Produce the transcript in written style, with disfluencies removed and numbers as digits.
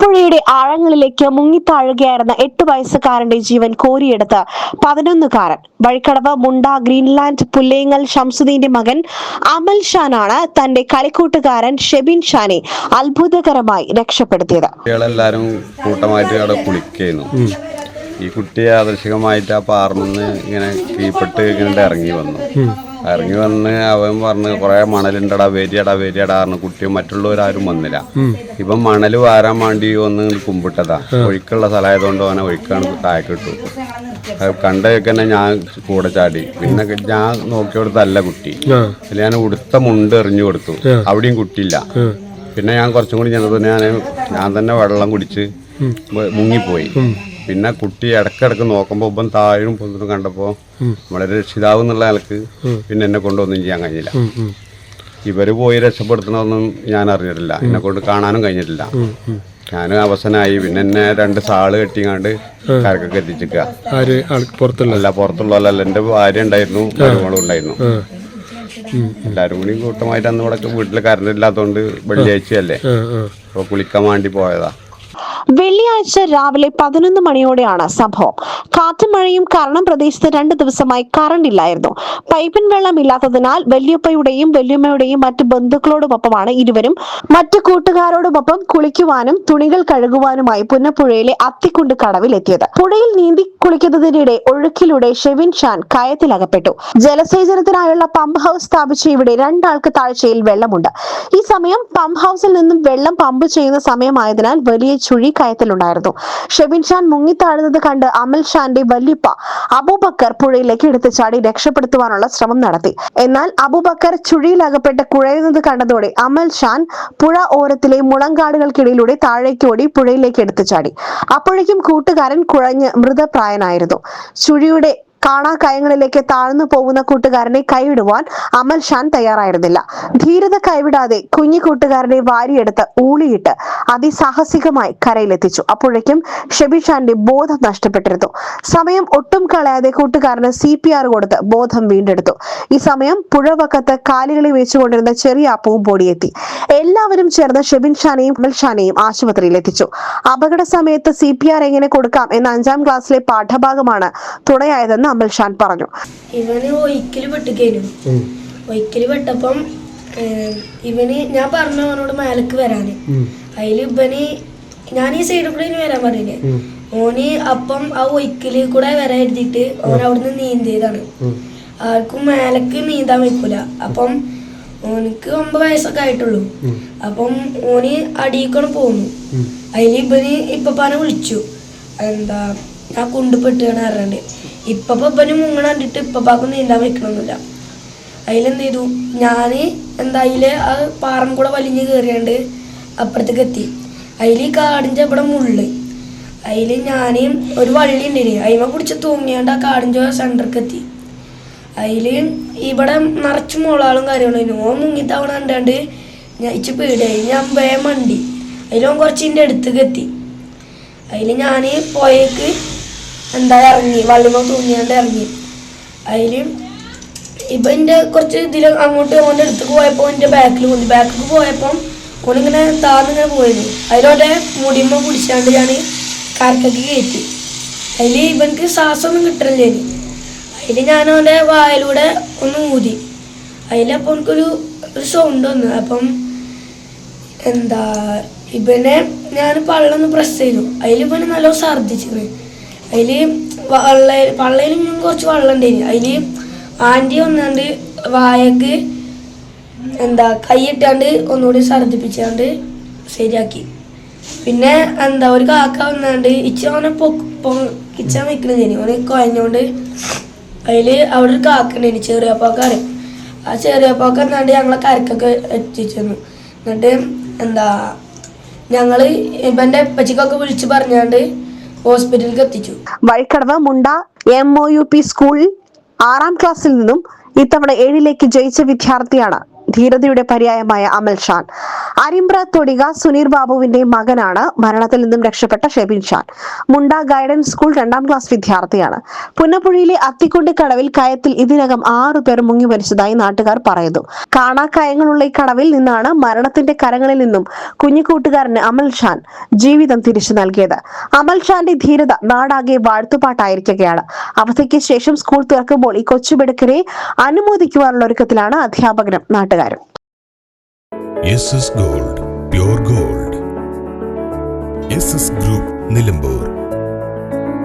പുഴയുടെ ആഴങ്ങളിലേക്ക് മുങ്ങിത്താഴുകയായിരുന്ന 8 വയസ്സുകാരന്റെ ജീവൻ കോരിയെടുത്ത് 11കാരൻ. വഴിക്കടവ് മുണ്ട ഗ്രീൻലാൻഡ് പുല്ലേങ്ങൽ ഷംസുദ്ദീന്റെ മകൻ അമൽ ഷാനാണ് തന്റെ കളിക്കൂട്ടുകാരൻ ഷെബിൻ ഷാനെ അത്ഭുതകരമായി രക്ഷപ്പെടുത്തിയത്. എല്ലാവരും കൂട്ടമായിട്ട് അവിടെ കുളിക്കുന്നു. ഈ കുട്ടിയെ ആദർശികമായിട്ട് ആ പാർമെന്ന് ഇങ്ങനെ കീഴ്പ്പെട്ട് ഇങ്ങനെ ഇറങ്ങി വന്ന് അവൻ പറഞ്ഞ് കുറെ മണലുണ്ടടാ വേരിയടാ പറഞ്ഞു. കുട്ടിയും മറ്റുള്ളവരാരും വന്നില്ല. ഇപ്പം മണല് വാരാൻ വേണ്ടി ഒന്ന് കുമ്പിട്ടതാ. ഒഴുക്കുള്ള സ്ഥലമായതുകൊണ്ട് അവനെ ഒഴുക്കാണ് താഴെക്കിട്ടു. അത് കണ്ടൊക്കെ തന്നെ ഞാൻ കൂടെ ചാടി. പിന്നെ ഞാൻ നോക്കിയെടുത്തല്ല കുട്ടി. പിന്നെ ഞാൻ ഉടുത്ത മുണ്ട് എറിഞ്ഞു കൊടുത്തു. അവിടെയും കുട്ടിയില്ല. പിന്നെ ഞാൻ കുറച്ചും കൂടി ചെന്നപ്പോൾ ഞാൻ തന്നെ വെള്ളം കുടിച്ച് മുങ്ങിപ്പോയി. പിന്നെ കുട്ടി ഇടക്കിടക്ക് നോക്കുമ്പോൾ ഇപ്പം താഴും പൊന്തും കണ്ടപ്പോൾ വളരെ രക്ഷിതാവ് എന്നുള്ള നിലക്ക് പിന്നെ എന്നെ കൊണ്ടൊന്നും ചെയ്യാൻ കഴിഞ്ഞില്ല. ഇവര് പോയി രക്ഷപ്പെടുത്തണമെന്നും ഞാൻ അറിഞ്ഞിട്ടില്ല. എന്നെ കൊണ്ട് കാണാനും കഴിഞ്ഞിട്ടില്ല. ഞാൻ അവസാനമായി. പിന്നെ എന്നെ 2 സാള് കെട്ടിങ്ങാണ്ട് കരക്കൊക്കെ എത്തിച്ചിക്ക. പുറത്തുള്ള എൻ്റെ ഭാര്യ ഉണ്ടായിരുന്നു, മരുമകളും ഉണ്ടായിരുന്നു. എല്ലാരും കൂടി കൂട്ടമായിട്ട് അന്ന് ഇവിടെ വീട്ടിൽ കറണ്ട് ഇല്ലാത്തതുകൊണ്ട് വെള്ളിയാഴ്ചയല്ലേ, അപ്പോൾ കുളിക്കാൻ വേണ്ടി പോയതാ. വെള്ളിയാഴ്ച രാവിലെ 11 മണിയോടെയാണ് സംഭവം. കാറ്റും മഴയും കാരണം പ്രദേശത്ത് 2 ദിവസമായി കറണ്ട് ഇല്ലായിരുന്നു. പൈപ്പിൻ വെള്ളം ഇല്ലാത്തതിനാൽ വല്യപ്പയുടെയും വല്യമ്മയുടെയും മറ്റ് ബന്ധുക്കളോടുമൊപ്പമാണ് ഇരുവരും മറ്റു കൂട്ടുകാരോടുമൊപ്പം കുളിക്കുവാനും തുണികൾ കഴുകുവാനുമായി പുന്നപ്പുഴയിലെ അത്തിക്കുണ്ട് കടവിൽ എത്തിയത്. പുഴയിൽ നീന്തി കുളിക്കുന്നതിനിടെ ഒഴുക്കിലൂടെ ഷെബിൻ ഷാൻ കയത്തിലകപ്പെട്ടു. ജലസേചനത്തിനായുള്ള പമ്പ് ഹൗസ് സ്ഥാപിച്ച ഇവിടെ 2 ആൾക്ക് താഴ്ചയിൽ വെള്ളമുണ്ട്. ഈ സമയം പമ്പ് ഹൗസിൽ നിന്നും വെള്ളം പമ്പ് ചെയ്യുന്ന സമയമായതിനാൽ വലിയ ചുഴി കയത്തിലുണ്ടായിരുന്നു. ഷെബിൻ ഷാൻ മുങ്ങിത്താഴുന്നത് കണ്ട് അമൽ ഷാന്റെ വല്യപ്പ അബൂബക്കർ പുഴയിലേക്ക് എടുത്തു ചാടി രക്ഷപ്പെടുത്തുവാനുള്ള ശ്രമം നടത്തി. എന്നാൽ അബൂബക്കർ ചുഴിയിലകപ്പെട്ട് കുഴയുന്നത് കണ്ടതോടെ അമൽ ഷാൻ പുഴ ഓരത്തിലെ മുളങ്കാടുകൾക്കിടയിലൂടെ താഴേക്ക് ഓടി പുഴയിലേക്ക് എടുത്തു ചാടി. അപ്പോഴേക്കും കൂട്ടുകാരൻ കുഴഞ്ഞ് മൃതപ്രായനായിരുന്നു. ചുഴിയുടെ കാണാക്കയങ്ങളിലേക്ക് താഴ്ന്നു പോകുന്ന കൂട്ടുകാരനെ കൈവിടുവാൻ അമൽ ഷാൻ തയ്യാറായിരുന്നില്ല. ധീരത കൈവിടാതെ കുഞ്ഞു കൂട്ടുകാരനെ വാരിയെടുത്ത് ഊളിയിട്ട് അതിസാഹസികമായി കരയിലെത്തിച്ചു. അപ്പോഴേക്കും ഷെബിൻ ഷാന്റെ ബോധം നഷ്ടപ്പെട്ടിരുന്നു. സമയം ഒട്ടും കളയാതെ കൂട്ടുകാരന് CPR കൊടുത്ത് ബോധം വീണ്ടെടുത്തു. ഈ സമയം പുഴവക്കത്ത് കാലുകളിൽ വെച്ചുകൊണ്ടിരുന്ന ചെറിയ അപ്പവും പൊടിയെത്തി. എല്ലാവരും ചേർന്ന് ഷെബിൻ ഷാനെയും അമൽ ഷാനെയും ആശുപത്രിയിൽ എത്തിച്ചു. അപകട സമയത്ത് CPR എങ്ങനെ കൊടുക്കാം എന്ന 5ാം ക്ലാസ്സിലെ പാഠഭാഗമാണ് തുണയായതെന്ന് അമൽ ഷാൻ പറഞ്ഞു. ഇവന് ഒരിക്കല് പെട്ടപ്പം ഇവന് ഞാൻ പറഞ്ഞു അവനോട് മേലക്ക് വരാന്. അതിൽ ഇവന് ഞാൻ ഈ സൈഡിൽ കൂടെ ഇനി വരാൻ പറഞ്ഞില്ലേ, ഓന് അപ്പം ആ ഒരിക്കല് കൂടെ വരാൻ എഴുതിയിട്ട് ഓൻ അവിടുന്ന് നീന്തിയതാണ്. ആർക്കും മേലക്ക് നീന്താൻ വെക്കൂല. അപ്പം ഓനക്ക് 9 വയസ്സൊക്കെ ആയിട്ടുള്ളൂ. അപ്പം ഓന് അടിയിക്കൊണ്ട് പോന്നു. അതിൽ ഇവന് ഇപ്പപ്പാനെ വിളിച്ചു, എന്താ ഞാൻ കൊണ്ടുപെട്ടാണ് അറിയണ്ട്. ഇപ്പന് മുങ്ങണ കണ്ടിട്ട് ഇപ്പപ്പാക്കും നീന്താൻ വെക്കണമെന്നില്ല. അതിലെന്ത് ചെയ്തു, ഞാന് അതില് ആ പാറം കൂടെ വലിഞ്ഞ് കയറിയാണ്ട് അപ്പുറത്തേക്ക് എത്തി. അതിൽ ഈ കാടിൻ്റെ ഇവിടെ മുള്ള്. അതിൽ ഞാൻ ഒരു വള്ളി ഉണ്ടായിന്, അതിമ പിടിച്ച് തൂങ്ങിയാണ്ട് ആ കാടിൻ്റെ സെൻറ്റർക്ക് എത്തി. അതിൽ ഇവിടെ നിറച്ച് മുളകളും കാര്യങ്ങളും ഓൻ മുങ്ങിത്തവണ കണ്ടാണ്ട് ഞാൻ ഇച്ച് പേടിയായി. ഞാൻ വേഗം മണ്ടി. അതിലോൻ കുറച്ച് എൻ്റെ അടുത്തേക്ക് എത്തി. അതിൽ ഞാൻ പോയേക്ക് ഇറങ്ങി, വള്ളിമ തൂങ്ങിയാണ്ട് ഇറങ്ങി. അതിൽ ഇപ്പം എൻ്റെ കുറച്ച് ഇതിൽ അങ്ങോട്ട് ഓൻ്റെ അടുത്തേക്ക് പോയപ്പോൾ എൻ്റെ ബാക്കിൽ പോയപ്പം ഓനിങ്ങനെ താന്നിങ്ങനെ പോയിരുന്നു. അതിലോട്ടെ മുടിയുമ്പ പിടിച്ചാണ്ട് ഞാൻ കരക്കൊക്കെ കയറ്റി. അതിൽ ഇവനക്ക് ശ്വാസമൊന്നും കിട്ടണില്ലേ. അതിൽ ഞാൻ അവൻ്റെ വായിലൂടെ ഒന്ന് ഊതി. അതിലപ്പോൾ എനിക്കൊരു സൗണ്ട് വന്നു. അപ്പം ഇവനെ ഞാൻ പള്ളൊന്ന് പ്രസ് ചെയ്തു. അതിൽ ഇവന് നല്ല ഛർദ്ദിച്ചിരുന്നു. അതിൽ പള്ളയിലും കുറച്ച് വെള്ളം ഉണ്ടായിന്. അതിൽ ആൻറ്റി വന്നാണ്ട് വായക്ക് കൈയിട്ടാണ്ട് ഒന്നുകൂടി ഛർദ്ദിപ്പിച്ചാണ്ട് ശരിയാക്കി. പിന്നെ ഒരു കാക്ക വന്നാണ്ട് അവനെ കിച്ചാൻ വെക്കണതേനി. ഓനെ കുഴഞ്ഞോണ്ട് അതിൽ അവിടെ ഒരു കാക്ക ഉണ്ടായിന്, ചെറിയപ്പാക്കാരൻ. ആ ചെറിയപ്പാക്ക എന്നാണ്ട് ഞങ്ങളെ കരക്കൊക്കെ എത്തിച്ചെന്നു. എന്നിട്ട് ഞങ്ങള് ഇവന്റെ പച്ചിക്കൊക്കെ വിളിച്ച് പറഞ്ഞാണ്ട് ഹോസ്പിറ്റലിലേക്ക് എത്തിച്ചു. വഴിക്കടവ് മുണ്ട MOUP സ്കൂളിൽ 6ാം ക്ലാസ്സിൽ നിന്നും ഇത്തവണ 7ലേക്ക് ജയിച്ച വിദ്യാർത്ഥിയാണ് ധീരതയുടെ പര്യായമായ അമൽ ഷാൻ. അരിമ്പ്ര തൊടിക സുനീർ ബാബുവിന്റെ മകനാണ് മരണത്തിൽ നിന്നും രക്ഷപ്പെട്ട ഷെബിൻ ഷാൻ. മുണ്ട ഗൈഡൻസ് സ്കൂൾ 2ാം ക്ലാസ് വിദ്യാർത്ഥിയാണ്. പുന്നപ്പുഴയിലെ അത്തിക്കുണ്ട് കടവിൽ കയത്തിൽ ഇതിനകം 6 പേർ മുങ്ങി മരിച്ചതായി നാട്ടുകാർ പറയുന്നു. കാണാക്കയങ്ങളുള്ള ഈ കടവിൽ നിന്നാണ് മരണത്തിന്റെ കരങ്ങളിൽ നിന്നും കുഞ്ഞു കൂട്ടുകാരന് അമൽ ഷാൻ ജീവിതം തിരിച്ചു നൽകിയത്. അമൽ ഷാന്റെ ധീരത നാടാകെ വാഴ്ത്തുപാട്ടായിരിക്കുകയാണ്. അവധിക്ക് ശേഷം സ്കൂൾ തുറക്കുമ്പോൾ ഈ കൊച്ചുമിടുക്കരെ അനുമോദിക്കുവാനുള്ള ഒരുക്കത്തിലാണ് അധ്യാപകരും നാട്ടുകാരും. SS Gold, pure gold. SS Group, Nilambur.